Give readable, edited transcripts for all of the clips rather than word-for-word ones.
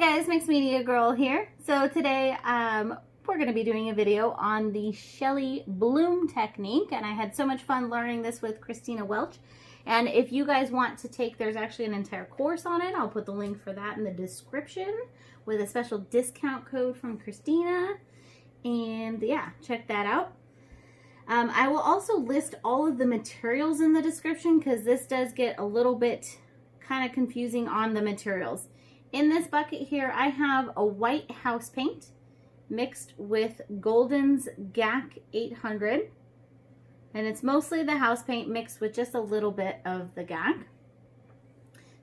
guys, Mixed Media Girl here. So today we're going to be doing a video on the Sheelee bloom technique, and I had so much fun learning this with Christina Welch. And if you guys want to take, there's actually an entire course on it. I'll put the link for that in the description with a special discount code from Christina. And yeah, check that out. I will also list all of the materials in the description because this does get a little bit kind of confusing on the materials. In this bucket here, I have a white house paint mixed with Golden's GAC800. And it's mostly the house paint mixed with just a little bit of the GAC.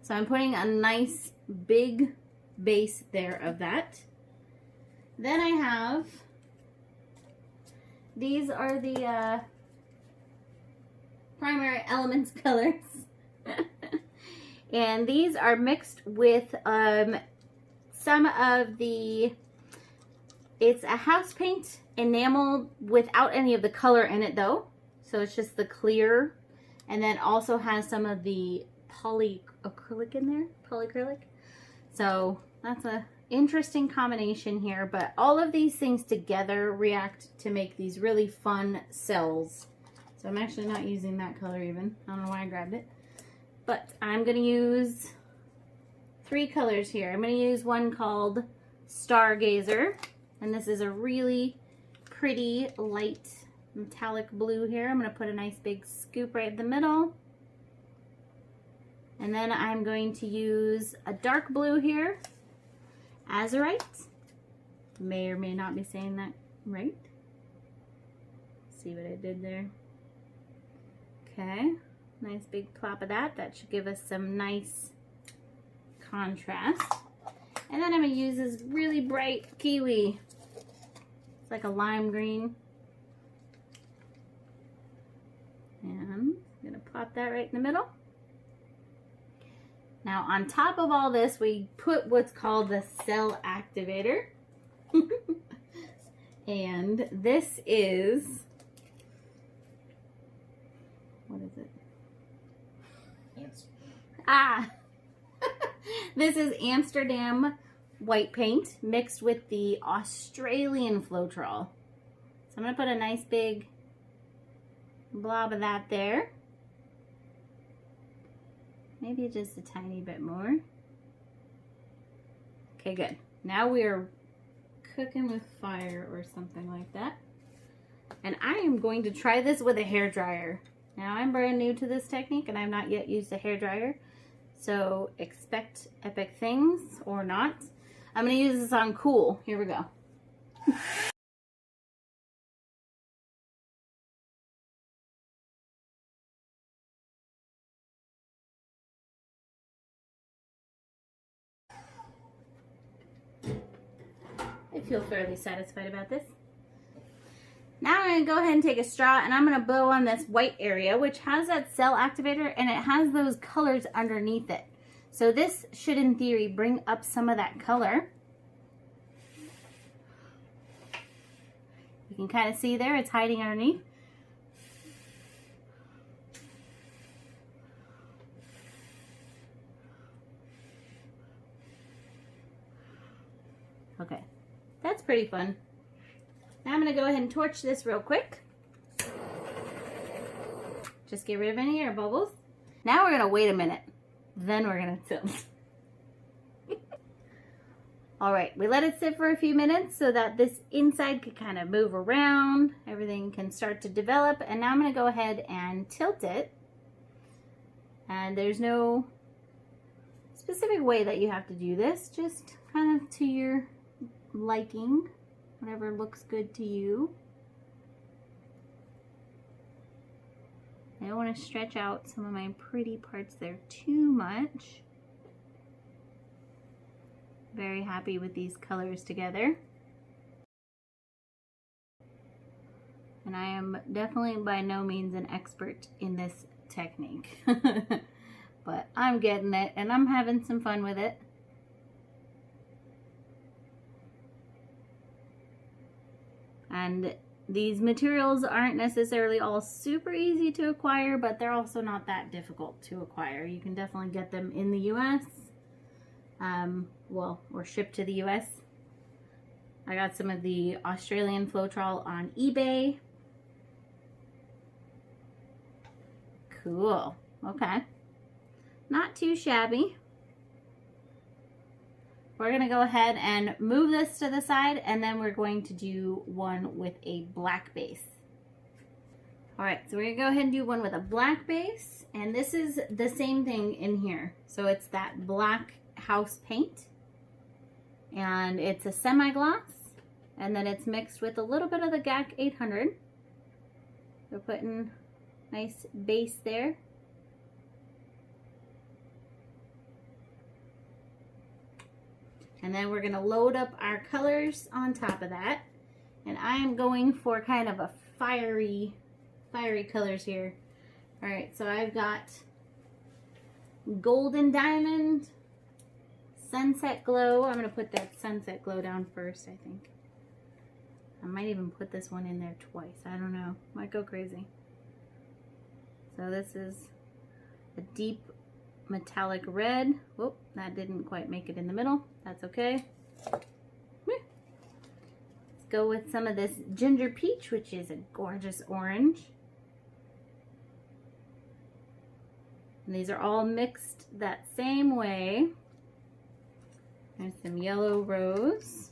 So I'm putting a nice big base there of that. Then I have, these are the primary elements colors. And these are mixed with some of the, it's a house paint enamel without any of the color in it though. So it's just the clear, and then also has some of the polycrylic in there, polycrylic. So that's a interesting combination here, but all of these things together react to make these really fun cells. So I'm actually not using that color even. I don't know why I grabbed it. But I'm going to use 3 colors here. I'm going to use one called Stargazer. And this is a really pretty light metallic blue here. I'm going to put a nice big scoop right in the middle. And then I'm going to use a dark blue here. Azurite. May or may not be saying that right. See what I did there? Okay. Nice big plop of that. That should give us some nice contrast. And then I'm going to use this really bright kiwi. It's like a lime green. And I'm going to plop that right in the middle. Now on top of all this, we put what's called the cell activator. And this is, what is it? This is Amsterdam white paint mixed with the Australian Floetrol. So I'm going to put a nice big blob of that there. Maybe just a tiny bit more. Okay, good. Now we are cooking with fire or something like that. And I am going to try this with a hairdryer. Now I'm brand new to this technique and I've not yet used a hairdryer. So expect epic things or not. I'm going to use this on cool. Here we go. I feel fairly satisfied about this. Now I'm going to go ahead and take a straw and I'm going to blow on this white area, which has that cell activator and it has those colors underneath it. So this should, in theory, bring up some of that color. You can kind of see there, it's hiding underneath. Okay, that's pretty fun. Now I'm going to go ahead and torch this real quick. Just get rid of any air bubbles. Now we're going to wait a minute. Then we're going to tilt. Alright, we let it sit for a few minutes so that this inside could kind of move around. Everything can start to develop. And now I'm going to go ahead and tilt it. And there's no specific way that you have to do this. Just kind of to your liking. Whatever looks good to you. I don't want to stretch out some of my pretty parts there too much. Very happy with these colors together. And I am definitely by no means an expert in this technique. But I'm getting it and I'm having some fun with it. And these materials aren't necessarily all super easy to acquire, but they're also not that difficult to acquire. You can definitely get them in the US. well, or shipped to the US. I got some of the Australian Floetrol on eBay. Cool. Okay. Not too shabby. We're going to go ahead and move this to the side, and then we're going to do one with a black base. All right, so we're going to go ahead and do one with a black base, and this is the same thing in here. So it's that black house paint, and it's a semi-gloss, and then it's mixed with a little bit of the GAC800. We're putting nice base there. And then we're gonna load up our colors on top of that. And I am going for kind of a fiery colors here. All right, so I've got Golden Diamond, Sunset Glow. I'm gonna put that Sunset Glow down first, I think. I might even put this one in there twice. I don't know, might go crazy. So this is a deep metallic red. Whoop, that didn't quite make it in the middle. That's okay. Let's go with some of this Ginger Peach, which is a gorgeous orange. And these are all mixed that same way. There's some Yellow Rose.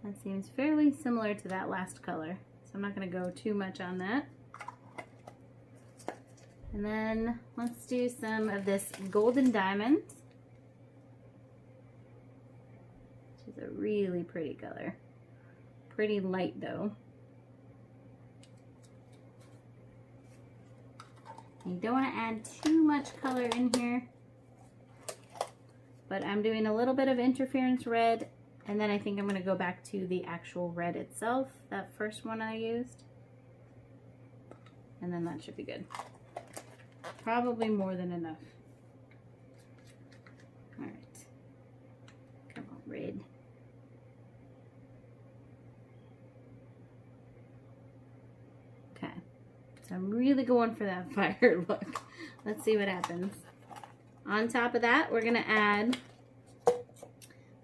That seems fairly similar to that last color, so I'm not going to go too much on that. And then let's do some of this Golden Diamond, which is a really pretty color. Pretty light though. You don't want to add too much color in here, but I'm doing a little bit of interference red, and then I think I'm going to go back to the actual red itself, that first one I used, and then that should be good. Probably more than enough. All right, come on, red. Okay, so I'm really going for that fire look. Let's see what happens. On top of that, we're gonna add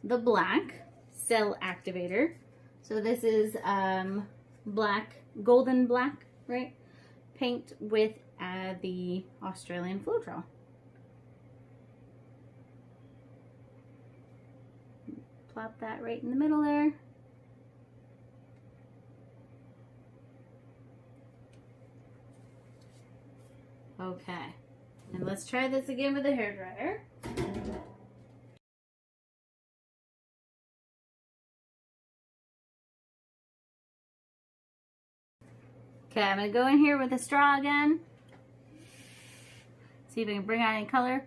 the black cell activator. So this is black, golden black, right? Paint with the Australian Floetrol. Plop that right in the middle there. Okay, and let's try this again with a hairdryer. Okay, I'm gonna go in here with a straw again. See if I can bring out any color.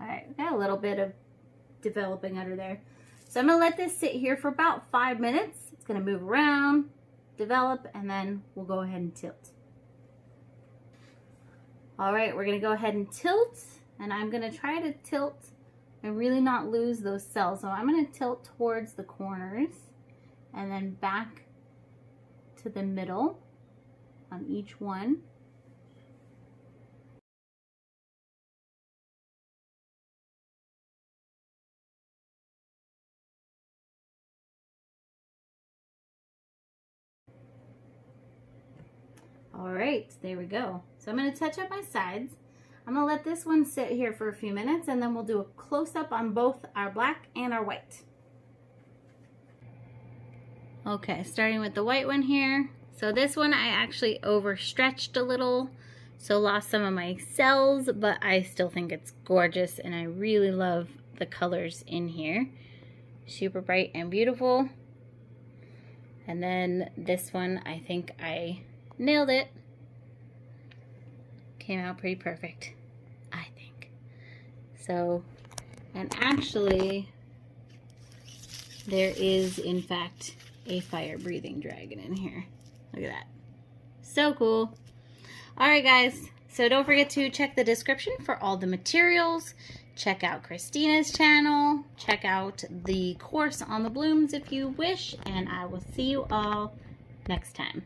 Alright, got a little bit of developing under there. So I'm going to let this sit here for about 5 minutes. It's going to move around, develop, and then we'll go ahead and tilt. Alright, we're going to go ahead and tilt, and I'm going to try to tilt and really not lose those cells. So I'm going to tilt towards the corners and then back to the middle on each one. All right, there we go. So I'm going to touch up my sides. I'm going to let this one sit here for a few minutes, and then we'll do a close-up on both our black and our white. Okay, starting with the white one here. So this one I actually overstretched a little, so lost some of my cells, but I still think it's gorgeous, and I really love the colors in here. Super bright and beautiful. And then this one, I think I nailed it. Came out pretty perfect, I think. So, and actually, there is, in fact, a fire-breathing dragon in here. Look at that. So cool. Alright guys, so don't forget to check the description for all the materials. Check out Christina's channel. Check out the course on the blooms if you wish, and I will see you all next time.